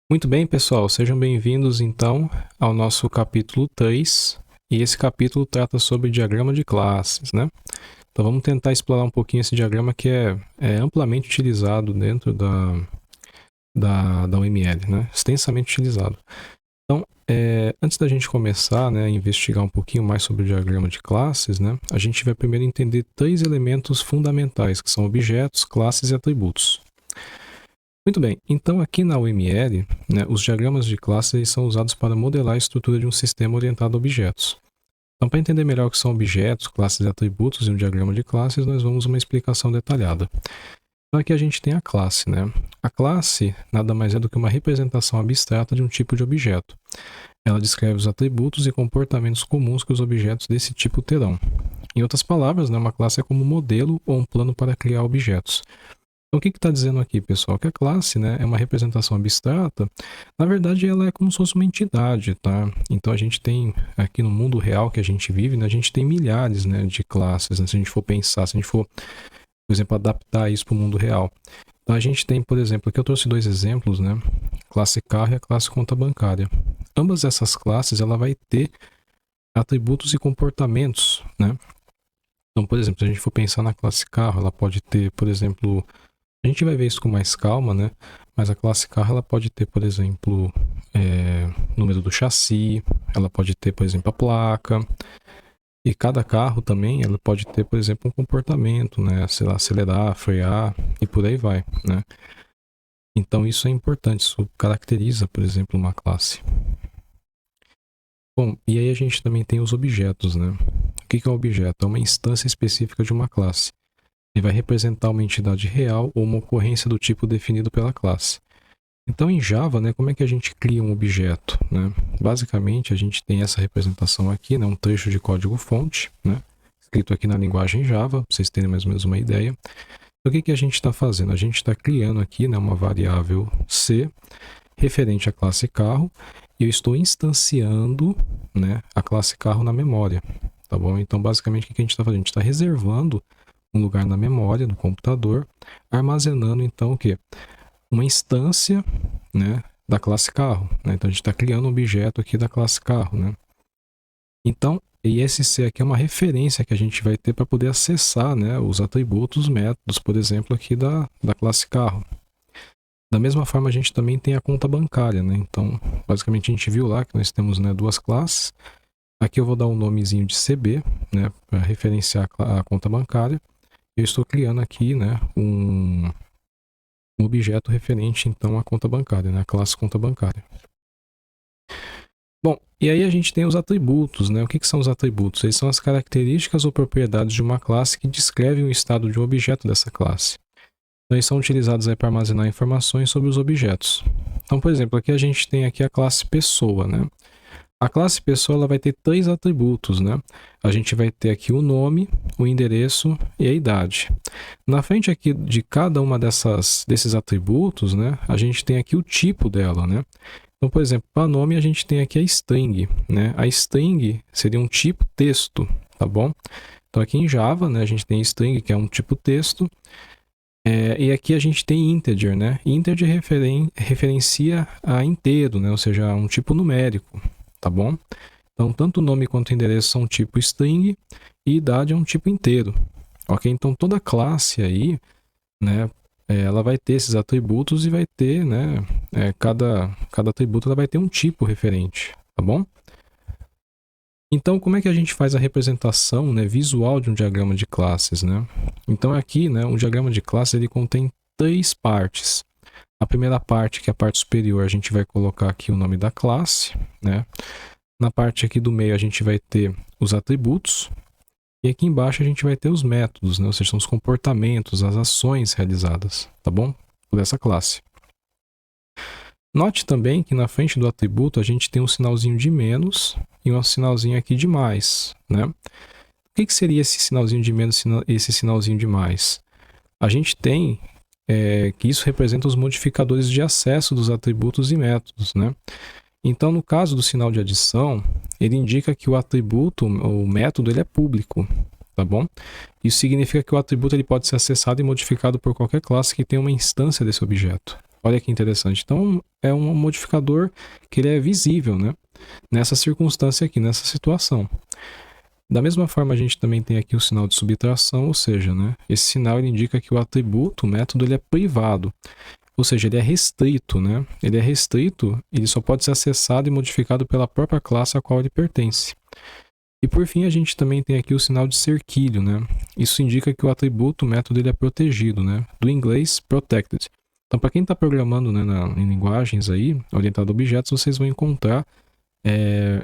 Muito bem, pessoal, sejam bem-vindos então ao nosso capítulo 3, e esse capítulo trata sobre diagrama de classes, né? Então vamos tentar explorar um pouquinho esse diagrama que é amplamente utilizado dentro da UML, né? Extensamente utilizado. Então, antes da gente começar, né, a investigar um pouquinho mais sobre o diagrama de classes, né, a gente vai primeiro entender três elementos fundamentais, que são objetos, classes e atributos. Muito bem, então aqui na UML, né, os diagramas de classes são usados para modelar a estrutura de um sistema orientado a objetos. Então, para entender melhor o que são objetos, classes e atributos em um diagrama de classes, nós vamos uma explicação detalhada. Então aqui a gente tem a classe, né? A classe nada mais é do que uma representação abstrata de um tipo de objeto. Ela descreve os atributos e comportamentos comuns que os objetos desse tipo terão. Em outras palavras, né, uma classe é como um modelo ou um plano para criar objetos. Então, o que está dizendo aqui, pessoal? Que a classe, né, é uma representação abstrata. Na verdade, ela é como se fosse uma entidade, tá? Então, a gente tem, aqui no mundo real que a gente vive, né, a gente tem milhares, né, de classes, né, se a gente for pensar, se a gente for, por exemplo, adaptar isso para o mundo real. Então, a gente tem, por exemplo, aqui eu trouxe dois exemplos, né? Classe carro e a classe conta bancária. Ambas essas classes, ela vai ter atributos e comportamentos, né? Então, por exemplo, se a gente for pensar na classe carro, ela pode ter, por exemplo... A gente vai ver isso com mais calma, né? Mas a classe carro ela pode ter, por exemplo, número do chassi, ela pode ter, por exemplo, a placa. E cada carro também ela pode ter, por exemplo, um comportamento, né? Sei lá, acelerar, frear e por aí vai, né? Então isso é importante, isso caracteriza, por exemplo, uma classe. Bom, e aí a gente também tem os objetos, né? O que é um objeto? É uma instância específica de uma classe. Ele vai representar uma entidade real ou uma ocorrência do tipo definido pela classe. Então, em Java, né, como é que a gente cria um objeto? Né? Basicamente, a gente tem essa representação aqui, né, um trecho de código-fonte, né, escrito aqui na linguagem Java, para vocês terem mais ou menos uma ideia. Então, o que a gente está fazendo? A gente está criando aqui, né, uma variável C referente à classe carro, e eu estou instanciando, né, a classe carro na memória. Tá bom? Então, basicamente, o que a gente está fazendo? A gente está reservando um lugar na memória do computador, armazenando então o quê? Uma instância, né, da classe carro. Né? Então a gente está criando um objeto aqui da classe carro. Né? Então, esse C aqui é uma referência que a gente vai ter para poder acessar, né, os atributos, os métodos, por exemplo, aqui da classe carro. Da mesma forma, a gente também tem a conta bancária. Né? Então, basicamente, a gente viu lá que nós temos, né, duas classes. Aqui eu vou dar um nomezinho de CB, né, para referenciar a conta bancária. Eu estou criando aqui, né, um objeto referente, então, à conta bancária, né, a classe conta bancária. Bom, e aí a gente tem os atributos, né? O que são os atributos? Eles são as características ou propriedades de uma classe que descrevem o estado de um objeto dessa classe. Então, eles são utilizados para armazenar informações sobre os objetos. Então, por exemplo, aqui a gente tem aqui a classe pessoa, né? A classe pessoa ela vai ter três atributos, né? A gente vai ter aqui o nome, o endereço e a idade. Na frente aqui de cada uma desses atributos, né? A gente tem aqui o tipo dela, né? Então, por exemplo, para nome a gente tem aqui a string, né? A string seria um tipo texto, tá bom? Então aqui em Java, né? A gente tem string que é um tipo texto. E aqui a gente tem integer, né? Integer referencia a inteiro, né? Ou seja, um tipo numérico. Tá bom? Então, tanto o nome quanto o endereço são tipo string e idade é um tipo inteiro. Ok? Então, toda classe aí, né, ela vai ter esses atributos e vai ter, né, cada atributo ela vai ter um tipo referente. Tá bom? Então, como é que a gente faz a representação, né, visual de um diagrama de classes, né? Então, aqui, né, um diagrama de classes ele contém três partes. A primeira parte, que é a parte superior, a gente vai colocar aqui o nome da classe, né? Na parte aqui do meio a gente vai ter os atributos e aqui embaixo a gente vai ter os métodos, né? Ou seja, são os comportamentos, as ações realizadas, tá bom? Por essa classe. Note também que na frente do atributo a gente tem um sinalzinho de menos e um sinalzinho aqui de mais, né? O que seria esse sinalzinho de menos e esse sinalzinho de mais? A gente tem que isso representa os modificadores de acesso dos atributos e métodos, né? Então, no caso do sinal de adição, ele indica que o atributo, o método, ele é público, tá bom? Isso significa que o atributo ele pode ser acessado e modificado por qualquer classe que tenha uma instância desse objeto, Olha que interessante. Então, é um modificador que ele é visível, né? Nessa circunstância aqui, nessa situação. Da mesma forma, a gente também tem aqui o sinal de subtração, ou seja, né? Esse sinal ele indica que o atributo, o método, ele é privado. Ou seja, ele é restrito, né? Ele é restrito, ele só pode ser acessado e modificado pela própria classe a qual ele pertence. E por fim, a gente também tem aqui o sinal de cerquilho, né? Isso indica que o atributo, o método, ele é protegido, né? Do inglês, protected. Então, para quem está programando, né, em linguagens aí, orientado a objetos, vocês vão encontrar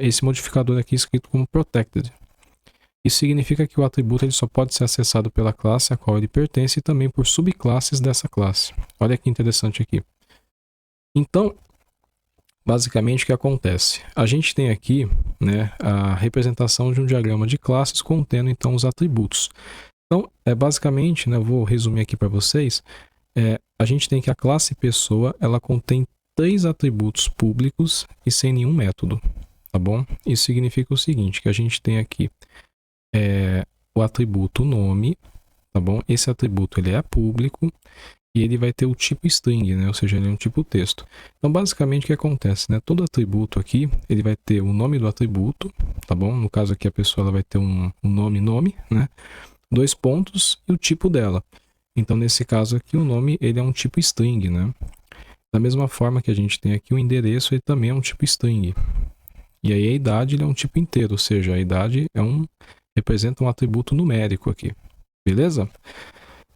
esse modificador aqui escrito como protected. Isso significa que o atributo ele só pode ser acessado pela classe a qual ele pertence e também por subclasses dessa classe. Olha que interessante aqui. Então, basicamente o que acontece? A gente tem aqui, né, a representação de um diagrama de classes contendo então os atributos. Então, basicamente, né, eu vou resumir aqui para vocês, a gente tem que a classe pessoa ela contém 3 atributos públicos e sem nenhum método, tá bom? Isso significa o seguinte, que a gente tem aqui o atributo nome, tá bom? Esse atributo ele é público e ele vai ter o tipo string, né? Ou seja, ele é um tipo texto. Então, basicamente, o que acontece, né? Todo atributo aqui, ele vai ter o nome do atributo, tá bom? No caso aqui, a pessoa ela vai ter um nome, né? 2 pontos e o tipo dela. Então, nesse caso aqui, o nome ele é um tipo string, né? Da mesma forma que a gente tem aqui o endereço, ele também é um tipo string. E aí a idade ele é um tipo inteiro, ou seja, a idade representa um atributo numérico aqui, beleza?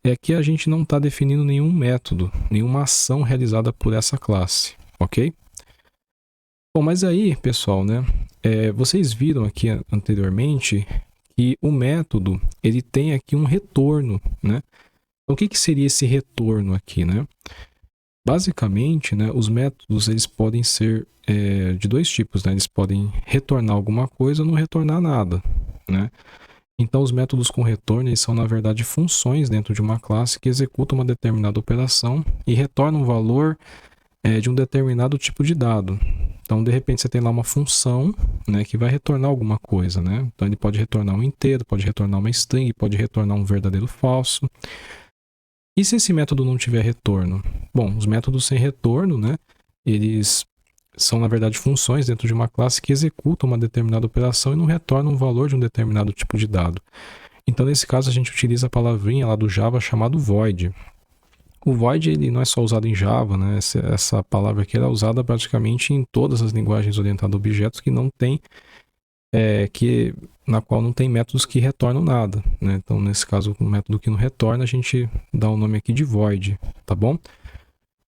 E aqui a gente não está definindo nenhum método, nenhuma ação realizada por essa classe, ok? Bom, mas aí, pessoal, né? Vocês viram aqui anteriormente que o método ele tem aqui um retorno, né? Então, o que seria esse retorno aqui, né? Basicamente, né, os métodos eles podem ser de 2 tipos, né? Eles podem retornar alguma coisa ou não retornar nada, né? Então, os métodos com retorno eles são, na verdade, funções dentro de uma classe que executam uma determinada operação e retornam um valor de um determinado tipo de dado. Então, de repente, você tem lá uma função, né, que vai retornar alguma coisa, né? Então, ele pode retornar um inteiro, pode retornar uma string, pode retornar um verdadeiro falso. E se esse método não tiver retorno? Bom, os métodos sem retorno, né, eles são, na verdade, funções dentro de uma classe que executam uma determinada operação e não retornam o valor de um determinado tipo de dado. Então, nesse caso, a gente utiliza a palavrinha lá do Java chamado void. O void ele não é só usado em Java, né? Essa palavra aqui é usada praticamente em todas as linguagens orientadas a objetos que não tem, na qual não tem métodos que retornam nada, né? Então, nesse caso, o método que não retorna, a gente dá o nome aqui de void, tá bom?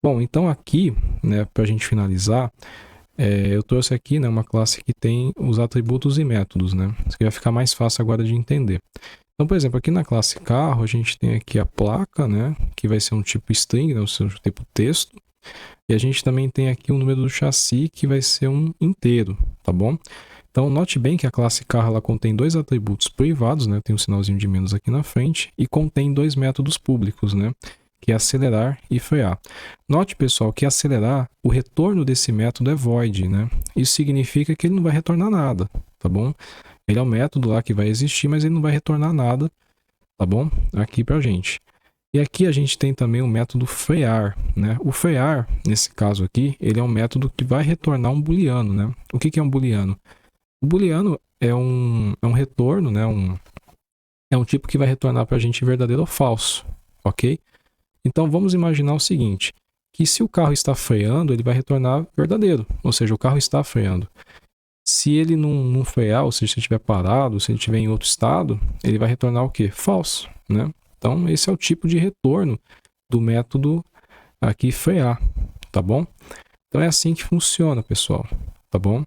Bom, então aqui, né, para a gente finalizar, eu trouxe aqui, né, uma classe que tem os atributos e métodos, né? Isso aqui vai ficar mais fácil agora de entender. Então, por exemplo, aqui na classe carro, a gente tem aqui a placa, né, que vai ser um tipo string, né, ou seja, um tipo texto. E a gente também tem aqui o número do chassi, que vai ser um inteiro, tá bom? Então, note bem que a classe carro ela contém 2 atributos privados, né, tem um sinalzinho de menos aqui na frente, e contém 2 métodos públicos, né, que é acelerar e frear. Note, pessoal, que acelerar, o retorno desse método é void, né? Isso significa que ele não vai retornar nada, tá bom? Ele é um método lá que vai existir, mas ele não vai retornar nada, tá bom? Aqui pra gente. E aqui a gente tem também o método frear, né? O frear, nesse caso aqui, ele é um método que vai retornar um booleano, né? O que é um booleano? O booleano é um retorno, né? É um tipo que vai retornar pra gente verdadeiro ou falso, ok? Então, vamos imaginar o seguinte, que se o carro está freando, ele vai retornar verdadeiro, ou seja, o carro está freando. Se ele não frear, ou seja, se ele estiver parado, se ele estiver em outro estado, ele vai retornar o quê? Falso, né? Então, esse é o tipo de retorno do método aqui frear, tá bom? Então, é assim que funciona, pessoal, tá bom?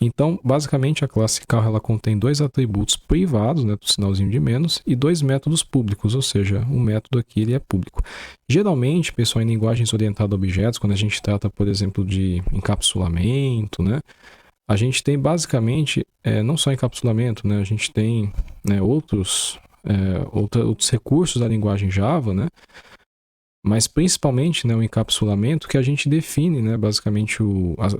Então, basicamente, a classe carro ela contém 2 atributos privados, né, do sinalzinho de menos, e 2 métodos públicos, ou seja, o método aqui ele é público. Geralmente, pessoal, em linguagens orientadas a objetos, quando a gente trata, por exemplo, de encapsulamento, né, a gente tem basicamente, não só encapsulamento, né, a gente tem, né, outros recursos da linguagem Java, né, mas principalmente, né, o encapsulamento que a gente define, né, basicamente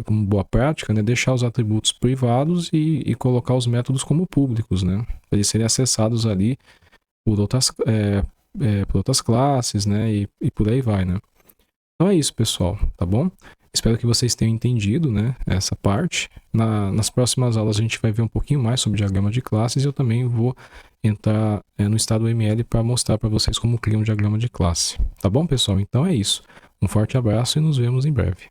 como boa prática, né, deixar os atributos privados e colocar os métodos como públicos, né, para eles serem acessados ali por outras classes, né, e por aí vai, né. Então é isso, pessoal, tá bom? Espero que vocês tenham entendido, né, essa parte. Nas próximas aulas a gente vai ver um pouquinho mais sobre diagrama de classes e eu também vou entrar no estado ML para mostrar para vocês como cria um diagrama de classe. Tá bom, pessoal? Então é isso. Um forte abraço e nos vemos em breve.